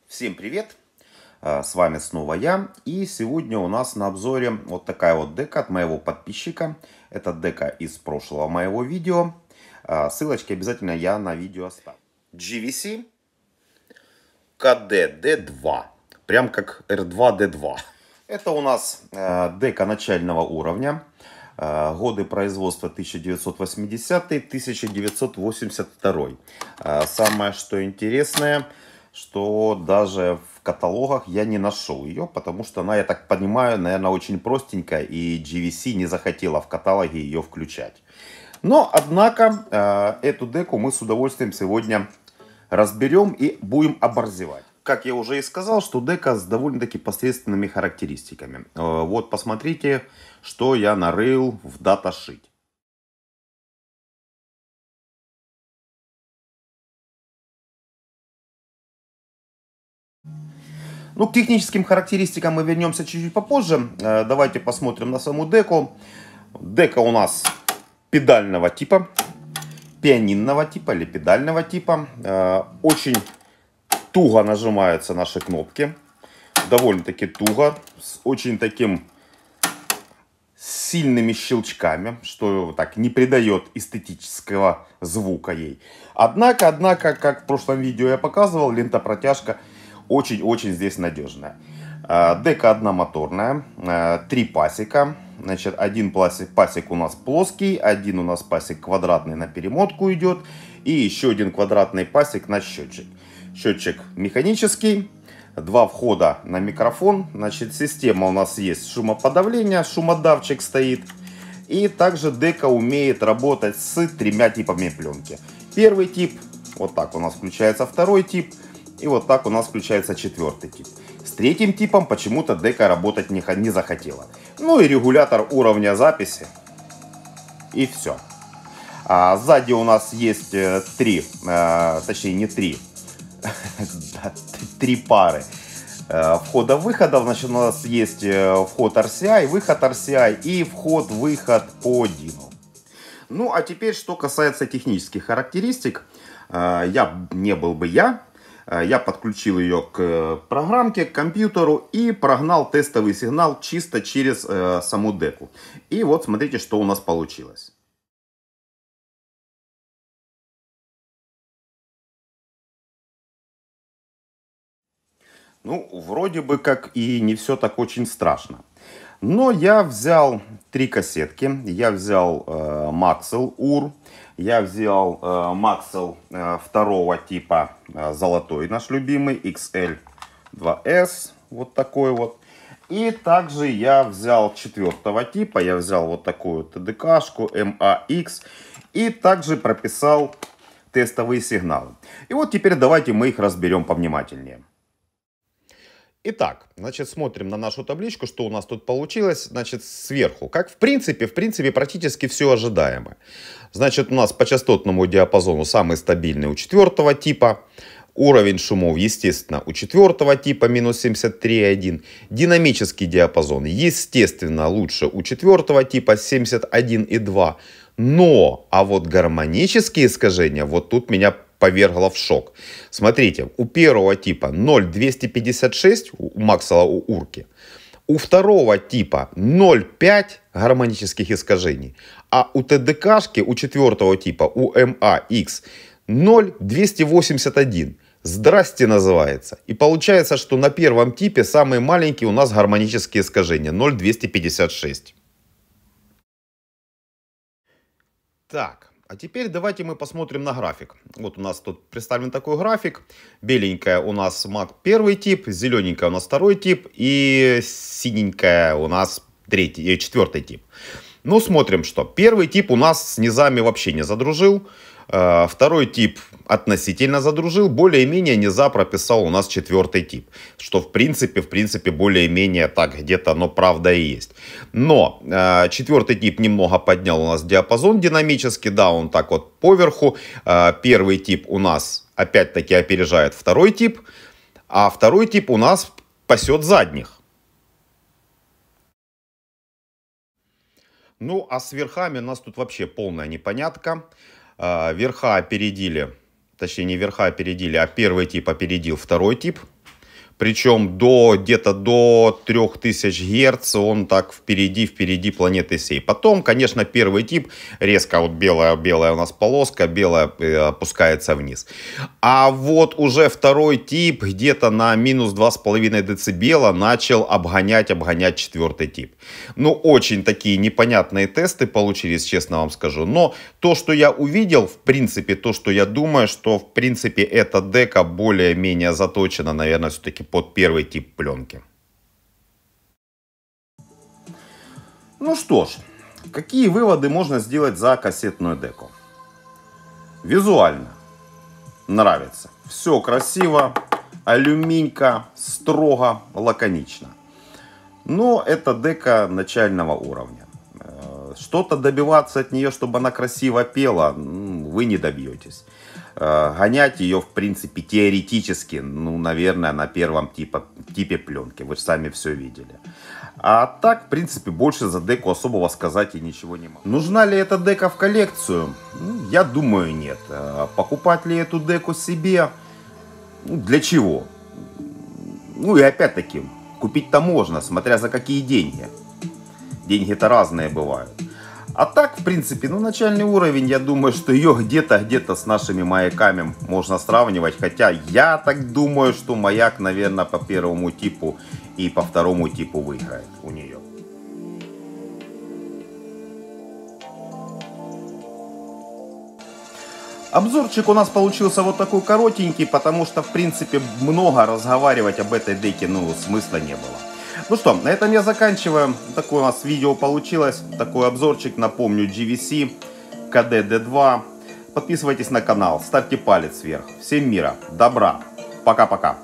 Всем привет! С вами снова я. И сегодня у нас на обзоре вот такая вот дека от моего подписчика. Это дека из прошлого моего видео. Ссылочки обязательно я на видео оставлю. GVC KD-D2. Прям как R2-D2. Это у нас дека начального уровня. Годы производства 1980-1982. Самое что интересное, что даже в каталогах я не нашел ее, потому что она, я так понимаю, наверное, очень простенькая, и GVC не захотела в каталоге ее включать. Но, однако, эту деку мы с удовольствием сегодня разберем и будем оборзевать. Как я уже и сказал, что дека с довольно-таки посредственными характеристиками. Вот посмотрите, что я нарыл в даташите. Ну, к техническим характеристикам мы вернемся чуть-чуть попозже. Давайте посмотрим на саму деку. Дека у нас педального типа, пианинного типа или педального типа. Очень туго нажимаются наши кнопки. Довольно-таки туго. С очень таким сильными щелчками, что так не придает эстетического звука ей. Однако, как в прошлом видео я показывал, лентопротяжка очень-очень здесь надежная. Дека одномоторная, 3 пасека. Значит, один пасек у нас плоский, один у нас пасек квадратный на перемотку идет. И еще один квадратный пасек на счетчик. Счетчик механический. 2 входа на микрофон. Значит, система у нас есть шумоподавление, шумодавчик стоит. И также дека умеет работать с 3 типами пленки. Первый тип, вот так у нас включается второй тип. И вот так у нас включается 4-й тип. С 3-м типом почему-то дека работать не захотела. Ну и регулятор уровня записи. И все. Сзади у нас есть 3, точнее не 3, 3 пары входа-выходов. Значит, у нас есть вход RCI, выход RCI и вход-выход по DIN. Ну а теперь, что касается технических характеристик. Я подключил ее к программке, к компьютеру и прогнал тестовый сигнал чисто через саму деку. И вот смотрите, что у нас получилось. Ну, вроде бы как и не все так очень страшно. Но я взял 3 кассетки. Я взял Maxell UR. Я взял Maxell второго типа, золотой наш любимый, XL2S. Вот такой вот. И также я взял 4-го типа. Я взял вот такую TDK-шку MAX. И также прописал тестовые сигналы. И вот теперь давайте мы их разберем повнимательнее. Итак, значит, смотрим на нашу табличку, что у нас тут получилось. Значит, сверху, как в принципе, практически все ожидаемо. Значит, у нас по частотному диапазону самый стабильный у 4-го типа. Уровень шумов, естественно, у 4-го типа минус 73,1. Динамический диапазон, естественно, лучше у 4-го типа 71,2. Но, а вот гармонические искажения, вот тут меня повергло в шок. Смотрите, у первого типа 0,256 у Maxell у урки. У второго типа 0,5 гармонических искажений. А у ТДКшки, у 4-го типа, у MAX 0,281. Здрасте называется. И получается, что на первом типе самые маленькие у нас гармонические искажения. 0,256. Так, а теперь давайте мы посмотрим на график. Вот у нас тут представлен такой график. Беленькая у нас Mac первый тип, зелененькая у нас второй тип и синенькая у нас 4-й тип. Ну, смотрим, что первый тип у нас с низами вообще не задружил. Второй тип относительно задружил. Более-менее низа прописал у нас 4-й тип. Что в принципе более-менее так где-то, но правда и есть. Но 4-й тип немного поднял у нас диапазон динамически. Да, он так вот поверху. Первый тип у нас опять-таки опережает второй тип. А второй тип у нас пасет задних. Ну, а с верхами у нас тут вообще полная непонятка. Верха опередили, точнее не верха опередили, а первый тип опередил второй тип. Причем где-то до 3000 Гц он так впереди планеты сей. Потом, конечно, первый тип, резко вот белая у нас полоска, белая опускается вниз. А вот уже второй тип где-то на минус 2,5 дБ начал обгонять четвертый тип. Ну, очень такие непонятные тесты получились, честно вам скажу. Но то, что я увидел, в принципе, то, что я думаю, что в принципе эта дека более-менее заточена, наверное, все-таки под первый тип пленки. Ну что ж, какие выводы можно сделать за кассетную деку? Визуально нравится. Все красиво, алюминька, строго, лаконично. Но это дека начального уровня. Что-то добиваться от нее, чтобы она красиво пела, вы не добьетесь. Гонять ее, в принципе, теоретически, ну, наверное, на первом типе пленки. Вы же сами все видели. А так, в принципе, больше за деку особого сказать и ничего не могу. Нужна ли эта дека в коллекцию? Я думаю, нет. Покупать ли эту деку себе? Для чего? Ну и опять-таки, купить-то можно, смотря за какие деньги. Деньги-то разные бывают. А так, в принципе, ну, начальный уровень, я думаю, что ее где-то с нашими маяками можно сравнивать. Хотя я так думаю, что маяк, наверное, по первому типу и по второму типу выиграет у нее. Обзорчик у нас получился вот такой коротенький, потому что, в принципе, много разговаривать об этой деке, ну, смысла не было. Ну что, на этом я заканчиваю. Такое у нас видео получилось. Такой обзорчик. Напомню, GVC KD-D2. Подписывайтесь на канал. Ставьте палец вверх. Всем мира. Добра. Пока-пока.